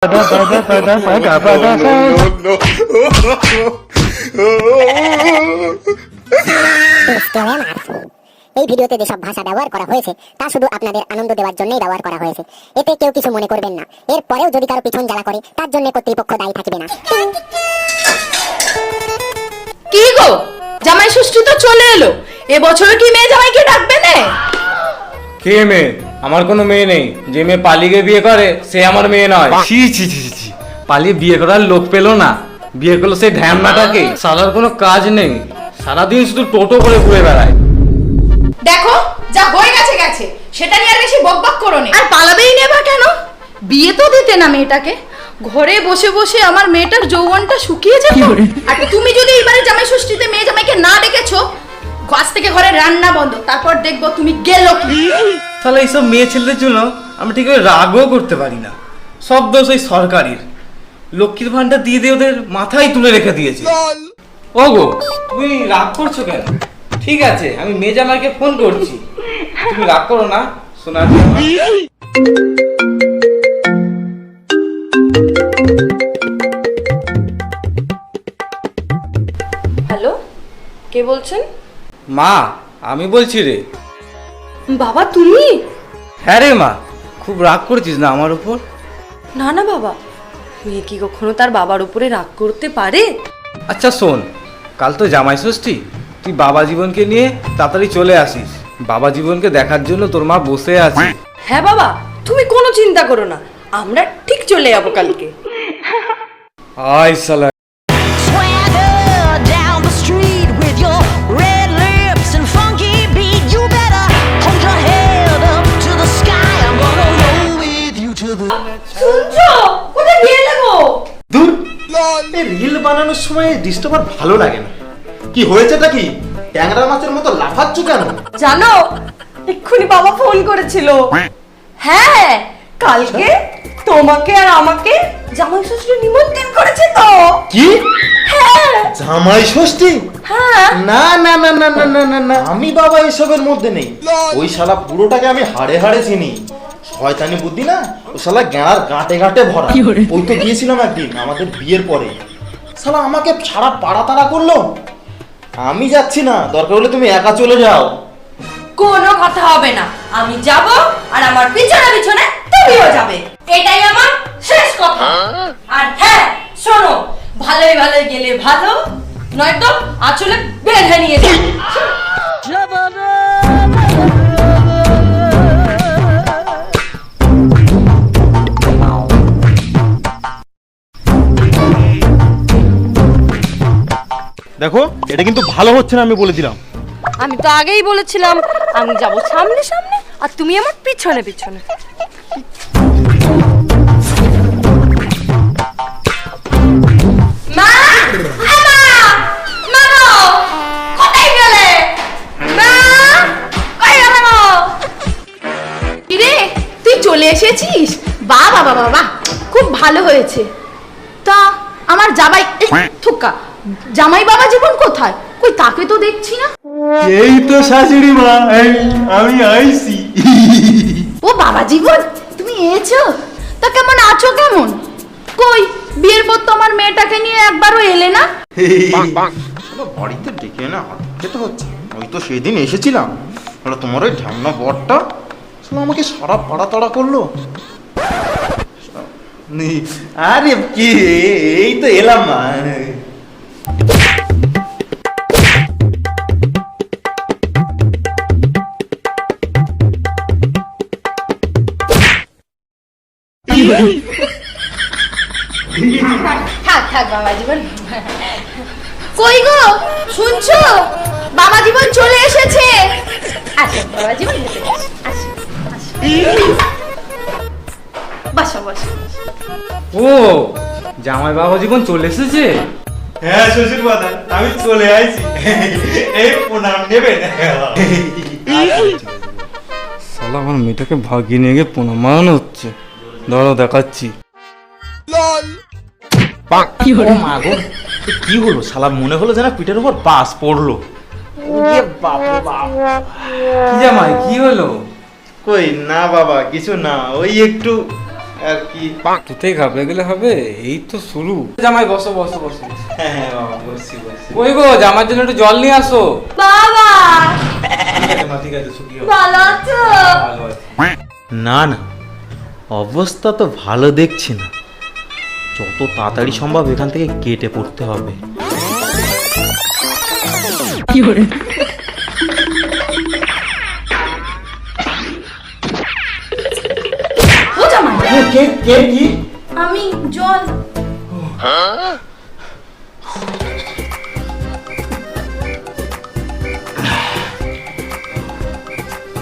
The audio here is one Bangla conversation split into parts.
এই ভিডিওতে যেসব ভাষা ব্যবহার করা হয়েছে তা শুধু আপনাদের আনন্দ দেওয়ার জন্যই ব্যবহার করা হয়েছে। এতে কেউ কিছু মনে করবেন না। এর পরেও যদি কারো পিছন জ্বালা করে তার জন্য কর্তৃপক্ষ দায়ী থাকবে না। কি গো, জামাই ষষ্ঠী তো চলে এলো, এবছর কি মেয়ে জামাইকে ডাকবে না? কে মেয়ে? আমার কোনো মেয়ে নেই। যে মেয়ে পালিয়ে বিয়ে করে সে আমার মেয়ে নয়। ছি ছি ছি ছি, পালিয়ে বিয়ে করার লোক পেলো না, বিয়ে করলো সেই ঢ্যামনাটাকে। সারার কোনো কাজ নেই, সারাদিন শুধু টোটো করে ঘুরে বেড়ায়। দেখো, যা হয়ে গেছে গেছে, সেটা নিয়ে আর বেশি বকবক করো না। আর পালাবেই নেবা কেন? বিয়ে তো দিতে না মেয়েটাকে। ঘরে বসে বসে আমার মেয়েটার যৌবনটা শুকিয়ে যাবে। আর তুমি যদি এবারে জামাই ষষ্ঠীতে মেয়ে জামাইকে না ডেকেছো, আজ থেকে ঘরে রান্না বন্ধ। তারপর দেখবো তুমি গেলো কি। তাহলে এইসব মেয়ে ছেলেদের জন্য আমি ঠিক রাগও করতে পারি না। সব দোষ ওই সরকারির। লক্ষ্মীর ভান্ডার দিয়ে দিয়ে ওদের মাথায় তুলে রেখে দিয়েছে। ওগো, তুমি রাগ করছো কেন? ঠিক আছে, আমি মেয়ে জামাইকে ফোন করছি, তুমি রাগ করো না। শোনা হ্যালো, কে বলছেন? মা, আমি বলছি রে। বাবা তুমি? হ্যাঁ রে মা, খুব রাগ করেছিস না আমার উপর? না না বাবা, মেয়ে কি কখনো তার বাবার উপরে রাগ করতে পারে? আচ্ছা শোন, কাল তো জামাই ষষ্ঠী, তুই বাবা জীবনকে নিয়ে তাড়াতাড়ি চলে আসিস। বাবা জীবনকে দেখার জন্য তোর মা বসে আছে। হ্যাঁ বাবা, তুমি কোনো চিন্তা করো না, আমরা ঠিক চলে যাবো কালকে। আয় শালা। রিল বানানোর সময় ডিস্টার্ব ভালো লাগে না। কি হয়েছেটা কি? ট্যাংরা মাছের মতো লাফাচ্ছ কেন? জানো, এক্ষুনি বাবা ফোন করেছিল। হ্যাঁ, কালকে তোমাকে আর আমাকে জামাই ষষ্ঠী নিমন্ত্রণ করেছে তো। কি? হ্যাঁ জামাই ষষ্ঠী? হ্যাঁ। না না না না না না না না, আমি বাবা এসবের মধ্যে নেই। ওই শালা পুরোটাকে আমি হাড়ে হাড়ে চিনি। শয়তানি বুদ্ধি না, ওই শালা গেঁড়ার গাঁটে গাঁটে ভরা। ওই তো গিয়েছিলাম একদিন আমাদের বিয়ের পরে, শালা আমাকে সারা পাড়া তাড়া করলো। আমি যাচ্ছি না, দরকার হলে তুমি একা চলে যাও। কোনো কথা হবে না, আমি যাব আর আমার পিছনে পিছনে তুমিও যাবে, এটাই আমার শেষ কথা। আর হ্যাঁ শোনো, ভালোই ভালোই গেলে ভালো, নয়তো আঁচলে বেঁধে নিয়ে যাবে। দেখো, এটা কিন্তু ভালো হচ্ছে না, আমি বলে দিলাম। আমি তো আগেই বলেছিলাম আমি যাব সামনে সামনে আর তুমি আমার পিছনে পিছনে। মা, মা, কোথায় গেলে? মা, কই গেলে গো? কিরে, তুই চলে এসেছিস? বাহ বাহ বাহ বাহ, খুব ভালো হয়েছে। তা আমার জামাই থুকা জামাই বাবা জীবন কোথায়? কই তাকে তো দেখছি না। এই তো শাশুড়ি মা, আমি আইছি। ও বাবা জীবন, তুমি এসেছো? তা কেমন আছো? কেমন? কই বিয়ের পর তো আমার মেয়েটাকে নিয়ে একবারও এলে না। বাড়িতে ডেকে না খেতে হচ্ছে। ওই তো সেদিন এসেছিলাম, তোমার ওই ঢ্যামনা বরটা আমাকে সারা পাড়া তাড়া করলো। আরে কি, এই তো এলাম মা। থাক থাক বাবা জীবন। কই গো, শুনছো? বাবা জীবন চলে এসেছে। আচ্ছা বাবা জীবন, বসো বসো। ও, জামাই বাবা জীবন চলে এসেছে? হ্যাঁ শ্বশুর বাবা, আমি চলে আইছি। এই প্রণাম নেবেন? শালা আমার মেয়েটাকে ভাগিয়ে নিয়ে গিয়ে প্রণাম মানানো হচ্ছে। ধরো দেখাচ্ছি। ও মা গো, কি হলো? শালা মনে হলো যেন পিঠের উপর বাস পড়লো। কি জামাই, কি হলো? কই না বাবা, কিছু না, ওই একটু আর কি তুই ঘাবড়ে গেলে হবে, এই তো শুরু। জামাই বসো বসো বসো। হ্যাঁ হ্যাঁ বাবা, বসছি বসছি। ওই গো জামার জন্য একটু জল নিয়ে আসো। বাবা ঠিক আছে মা, ঠিক আছে, সুখী হও। ভালো আছো? ভালো আছি। না না, অবস্থা তো ভালো দেখছি না। যত তাড়াতাড়ি সম্ভব এখান থেকে কেটে পড়তে হবে। ও জামাই, কে কে কি? আমি জল।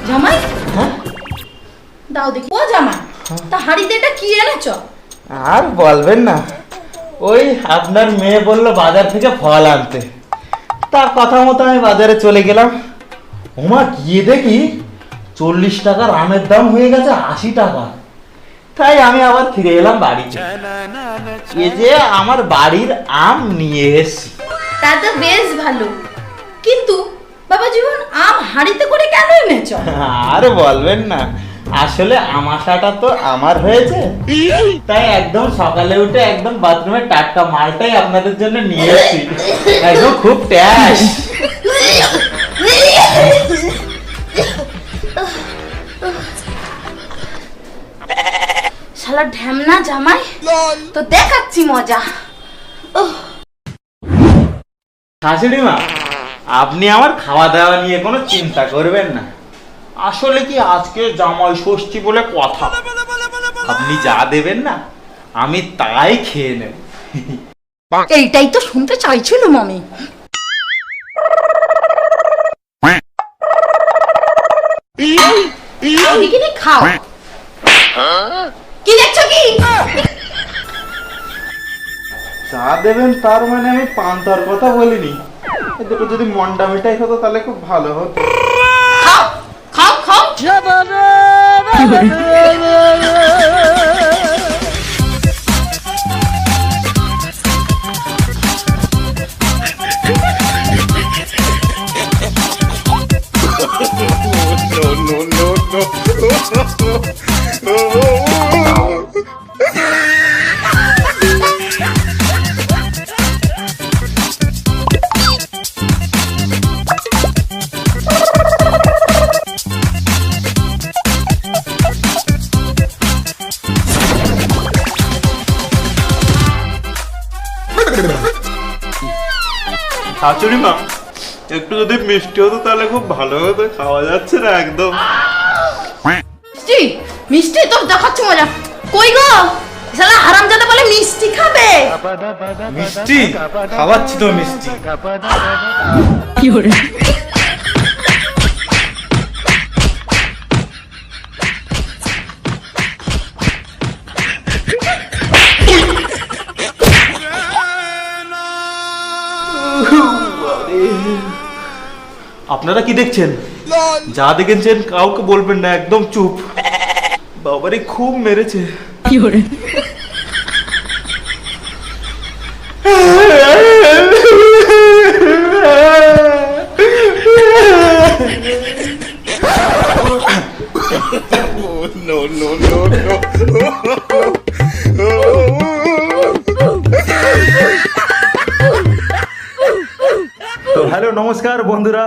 জামাই দাও দেখি। ও জামাই, তা হাড়িতে এটা কি এনেছো? আর বলবেন না, ওই আপনার মেয়ে বললো বাজার থেকে ফল আনতে, তার কথা মতো আমি বাজারে চলে গেলাম। ওমা গিয়ে দেখি 40 টাকার আমের দাম হয়ে গেছে 80 টাকা। তাই আমি আবার ফিরে এলাম বাড়িতে। এই যে আমার বাড়ির আম নিয়ে এসেছি। তা তো বেশ ভালো, কিন্তু বাবা জীবন আম হাড়িতে করে কেন এনেছো? আর বলবেন না, আসলে আমাশাটা তো আমার হয়েছে, তাই একদম সকালে উঠে একদম বাথরুমে টাটকা মালটাই আপনাদের জন্য নিয়ে এসেছি। একদম খুব ট্যাস। শালা ঢ্যামনা জামাই, তো দেখাচ্ছি মজা। শাশুড়ি মা, আপনি আমার খাওয়া দাওয়া নিয়ে কোনো চিন্তা করবেন না। আসলে কি আজকে জামাই ষষ্ঠী বলে কথা, আপনি যা দেবেন না আমি তাই খেয়ে নেব। এইটাই তো শুনতে চাইছিলাম আমি। এদিকে নিয়ে খাও। কি দেখছো কি? যা দেবেন তার মানে আমি পান্তার কথা বলিনি। এ দুটো যদি মন্ডা মিঠাই হতো তাহলে খুব ভালো হতো। খাও খাও খাও। শাশুড়ি মা, একটু যদি মিষ্টি হতো তাহলে খুব ভালো হতো, খাওয়া যাচ্ছে না একদম। মিষ্টি মিষ্টি তোর দেখাচ্ছি মজা। কই গো শালা হারামজাদা বলে মিষ্টি খাবে। মিষ্টি খাওয়াচ্ছি তো মিষ্টি। আপনারা কি দেখছেন? যা দেখেছেন কাউকে বলবেন না, একদম চুপ। বাবারে খুব মেরেছে। তো হ্যালো নমস্কার বন্ধুরা,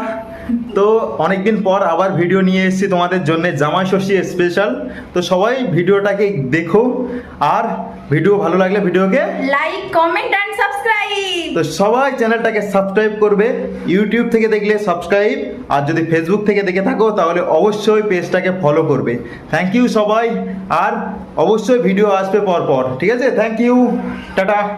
তো অনেকদিন পর আবার ভিডিও নিয়ে এসেছি তোমাদের জন্য জামাই ষষ্ঠী স্পেশাল। তো সবাই ভিডিওটাকে দেখো, আর ভিডিও ভালো লাগলে ভিডিওকে লাইক কমেন্ট এন্ড সাবস্ক্রাইব। তো সবাই চ্যানেলটাকে সাবস্ক্রাইব করবে। ইউটিউব থেকে দেখলে সাবস্ক্রাইব, আর যদি ফেসবুক থেকে দেখে থাকো তাহলে অবশ্যই পেজটাকে ফলো করবে। থ্যাংক ইউ সবাই, আর অবশ্যই ভিডিও আসবে পর পর, ঠিক আছে? Thank you, tata.